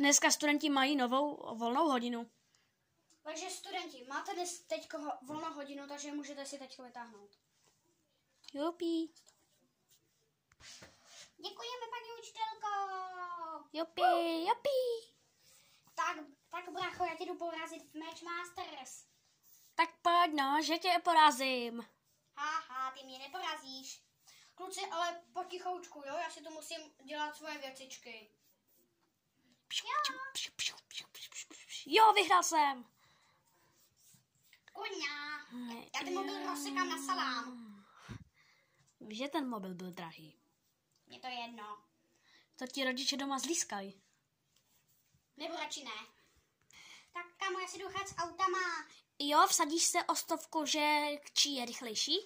Dneska studenti mají novou volnou hodinu. Takže studenti, máte dnes teďko volnou hodinu, takže můžete si teďko vytáhnout. Jupi. Děkujeme, paní učitelko. Jupi, jupi. Tak brácho, já tě jdu porazit v Match Masters. Tak pojď no, že tě porazím. Haha, ty mě neporazíš. Kluci, ale potichoučku, jo? Já si tu musím dělat svoje věcičky. Jo, vyhrál jsem. Kuňa. Já ten mobil rozsekám na salám. Víš, že ten mobil byl drahý. Mně to jedno. To ti rodiče doma zlískají. Nebo radši ne. Tak kámo, já si jdu hrát s autama. Jo, vsadíš se o 100, že čí je rychlejší?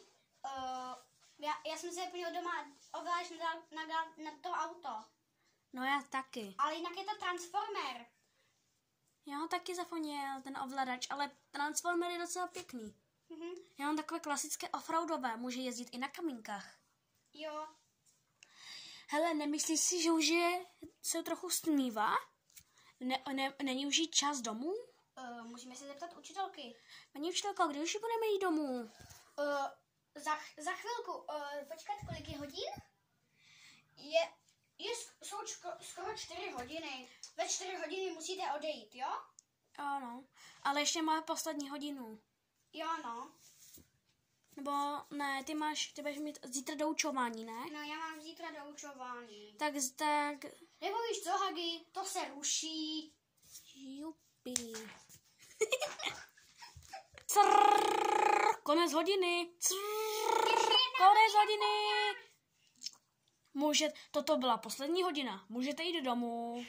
Já jsem se vyplnil doma ovládač na to auto. No já taky. Ale jinak je to Transformer. Já ho taky zapomněl, ten ovladač, ale Transformer je docela pěkný. Já mám takové klasické offroadové, může jezdit i na kamínkách. Jo. Hele, nemyslíš si, že už se trochu stmívá? Není už jít čas domů? Musíme se zeptat učitelky. Paní učitelko, kdy už budeme jít domů? Za chvilku. Počkat, kolik je hodin? Jsou skoro 4 hodiny. Ve 4 hodiny musíte odejít, jo? Ano, ale ještě máme poslední hodinu. Jo, no. Nebo ne, ty budeš mít zítra doučování, ne? No, já mám zítra doučování. Tak. Nebo víš co, Hagi, to se ruší. Jupi. Konec hodiny. Konec hodiny. Toto byla poslední hodina. Můžete jít domů.